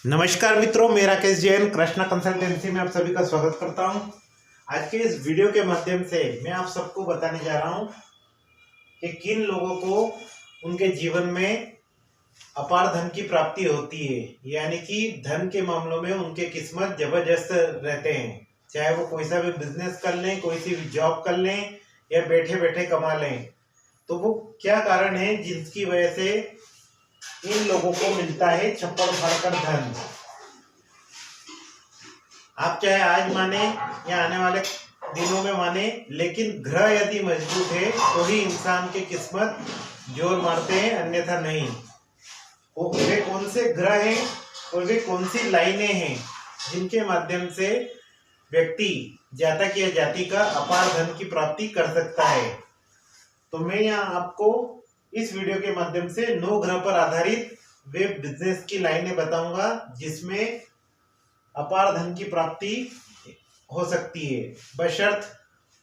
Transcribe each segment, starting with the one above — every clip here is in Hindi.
नमस्कार मित्रों, मेरा केस जैन कृष्णा कंसल्टेंसी में आप सभी का स्वागत करता हूं। आज के इस वीडियो के माध्यम से मैं आप सबको बताने जा रहा हूं कि किन लोगों को उनके जीवन में अपार धन की प्राप्ति होती है, यानी कि धन के मामलों में उनके किस्मत जबरदस्त रहते हैं। चाहे वो कोई सा भी बिजनेस कर लें, कोई सी भी जॉब कर लें या बैठे बैठे कमा लें, तो वो क्या कारण है जिसकी वजह से इन लोगों को मिलता है छप्पड़ फाड़कर धन। आप चाहे आज माने या आने वाले दिनों में माने, लेकिन ग्रह यदि मजबूत है तो ही इंसान की किस्मत जोर मारते हैं, अन्यथा नहीं। वे कौन से ग्रह हैं और वे कौन सी लाइनें हैं जिनके माध्यम से व्यक्ति जातक या जाति का अपार धन की प्राप्ति कर सकता है। तो मैं यहाँ आपको इस वीडियो के माध्यम से 9 ग्रह पर आधारित वे बिजनेस की लाइनें बताऊंगा जिसमें अपार धन की प्राप्ति हो सकती है, बशर्त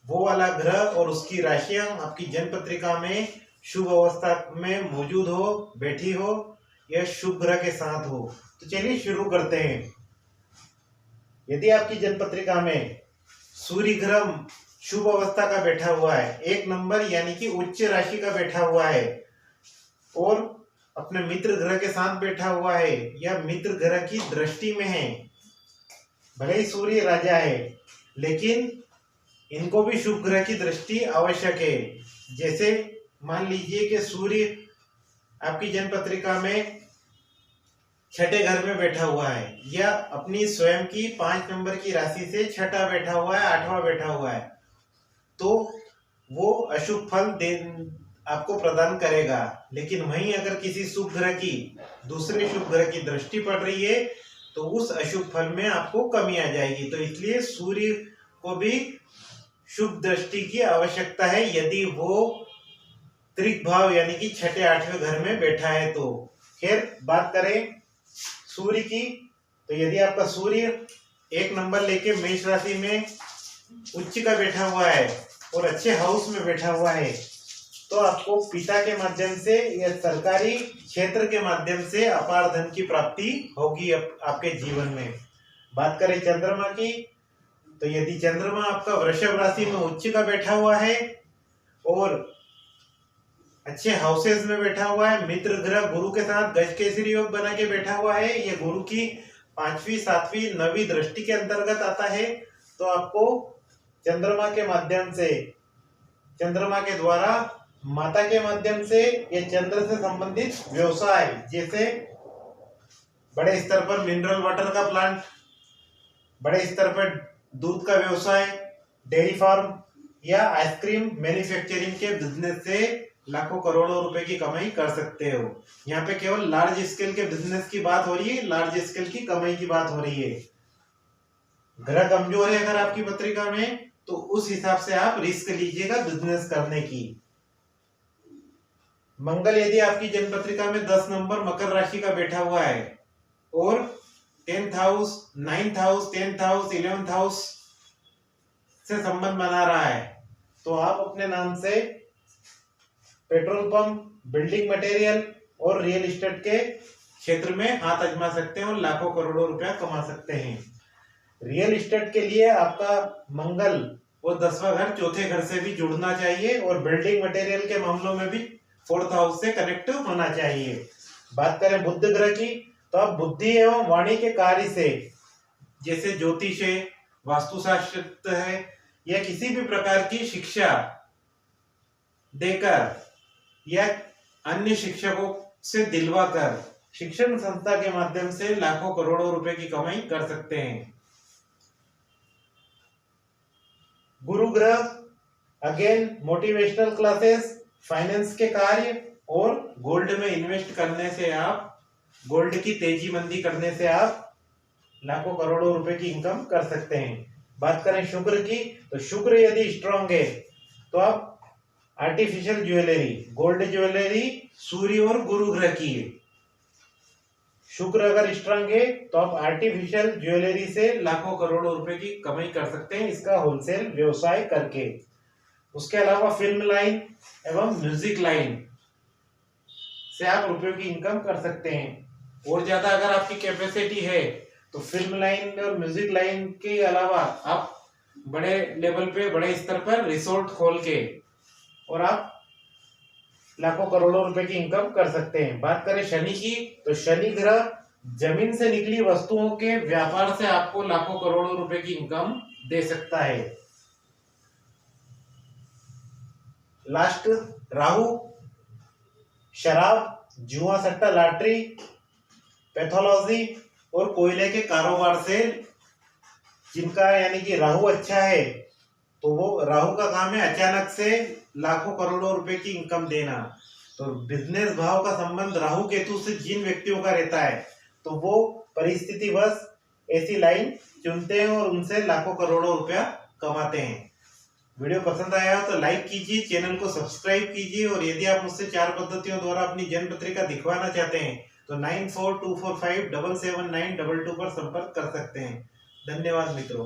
वो वाला ग्रह और उसकी राशियां आपकी जन्म पत्रिका में शुभ अवस्था में मौजूद हो, बैठी हो या शुभ ग्रह के साथ हो। तो चलिए शुरू करते हैं। यदि आपकी जन्म पत्रिका में सूर्य ग्रह शुभ अवस्था का बैठा हुआ है, 1 नंबर यानी कि उच्च राशि का बैठा हुआ है और अपने मित्र ग्रह के साथ बैठा हुआ है या मित्र ग्रह की दृष्टि में है, भले ही सूर्य राजा है लेकिन इनको भी शुभ ग्रह की दृष्टि आवश्यक है। जैसे मान लीजिए कि सूर्य आपकी जन्म पत्रिका में 6ठे घर में बैठा हुआ है या अपनी स्वयं की 5 नंबर की राशि से 6ठा बैठा हुआ है, 8वां बैठा हुआ है, तो वो अशुभ फल आपको प्रदान करेगा। लेकिन वहीं अगर किसी शुभ ग्रह की दूसरे शुभ ग्रह की दृष्टि पड़ रही है तो उस अशुभ फल में आपको कमी आ जाएगी। तो इसलिए सूर्य को भी शुभ दृष्टि की आवश्यकता है यदि वो त्रिक भाव यानी कि 6ठे 8वें घर में बैठा है। तो खैर बात करें सूर्य की, तो यदि आपका सूर्य 1 नंबर लेके मेष राशि में उच्च का बैठा हुआ है और अच्छे हाउस में बैठा हुआ है, तो आपको पिता के माध्यम से या सरकारी क्षेत्र के माध्यम से अपार धन की प्राप्ति होगी आपके जीवन में। बात करें चंद्रमा की, तो यदि चंद्रमा आपका वृषभ राशि में उच्च का बैठा हुआ है और अच्छे हाउसेस में बैठा हुआ है, मित्र ग्रह गुरु के साथ गज केसरी योग बना के बैठा हुआ है, ये गुरु की 5वीं 7वीं 9वीं दृष्टि के अंतर्गत आता है, तो आपको चंद्रमा के माध्यम से, चंद्रमा के द्वारा माता के माध्यम से या चंद्र से संबंधित व्यवसाय, जैसे बड़े स्तर पर मिनरल वाटर का प्लांट, बड़े स्तर पर दूध का व्यवसाय, डेयरी फार्म या आइसक्रीम मैन्युफैक्चरिंग के बिजनेस से लाखों करोड़ों रुपए की कमाई कर सकते हो। यहाँ पे केवल लार्ज स्केल के बिजनेस की बात हो रही है, लार्ज स्केल की कमाई की बात हो रही है। ग्रह कमजोर है अगर आपकी पत्रिका में, तो उस हिसाब से आप रिस्क लीजिएगा बिजनेस करने की। मंगल यदि आपकी जन्म पत्रिका में 10 नंबर मकर राशि का बैठा हुआ है और 10th house, 9th house, 10th house, 11th house से संबंध बना रहा है, तो आप अपने नाम से पेट्रोल पंप, बिल्डिंग मटेरियल और रियल एस्टेट के क्षेत्र में हाथ आजमा सकते हैं और लाखों करोड़ों रुपया कमा सकते हैं। रियल एस्टेट के लिए आपका मंगल और 10वां घर 4थे घर से भी जुड़ना चाहिए और बिल्डिंग मटेरियल के मामलों में भी 4th हाउस से कनेक्ट होना चाहिए। बात करें बुध ग्रह की, तो आप बुद्धि एवं वाणी के कार्य से, जैसे ज्योतिष है, वास्तुशास्त्र है या किसी भी प्रकार की शिक्षा देकर या अन्य शिक्षकों से दिलवाकर शिक्षण संस्था के माध्यम से लाखों करोड़ों रुपए की कमाई कर सकते हैं। गुरु ग्रह अगेन मोटिवेशनल क्लासेस, फाइनेंस के कार्य और गोल्ड में इन्वेस्ट करने से, आप गोल्ड की तेजी मंदी करने से आप लाखों करोड़ों रुपए की इनकम कर सकते हैं। बात करें शुक्र की, तो शुक्र यदि स्ट्रांग है तो आप आर्टिफिशियल ज्वेलरी, गोल्ड ज्वेलरी सूर्य और गुरु ग्रह की है। शुक्र अगर स्ट्रांग है तो आप आर्टिफिशियल ज्वेलरी से लाखों करोड़ों रुपए की कमाई कर सकते हैं, इसका होलसेल व्यवसाय करके। उसके अलावा फिल्म लाइन एवं म्यूजिक लाइन से आप रुपयों की इनकम कर सकते हैं। और ज्यादा अगर आपकी कैपेसिटी है तो फिल्म लाइन और म्यूजिक लाइन के अलावा आप बड़े लेवल पे, बड़े स्तर पर रिसोर्ट खोल के और आप लाखों करोड़ों रुपए की इनकम कर सकते हैं। बात करें शनि की, तो शनि ग्रह जमीन से निकली वस्तुओं के व्यापार से आपको लाखों करोड़ों रुपए की इनकम दे सकता है। लास्ट राहु शराब, जुआ, सट्टा, लॉटरी, पैथोलॉजी और कोयले के कारोबार से, जिनका यानी कि राहु अच्छा है तो वो राहु का काम है अचानक से लाखों करोड़ों रुपए की इनकम देना। तो बिजनेस भाव का संबंध राहु केतु से जिन व्यक्तियों का रहता है तो वो परिस्थितिवश ऐसी लाइन चुनते हैं और उनसे लाखों करोड़ों रुपया कमाते हैं। वीडियो पसंद आया हो तो लाइक कीजिए, चैनल को सब्सक्राइब कीजिए और यदि आप मुझसे 4 पद्धतियों द्वारा अपनी जन्म पत्रिका दिखवाना चाहते हैं तो 9424577922 पर संपर्क कर सकते हैं। धन्यवाद मित्रों।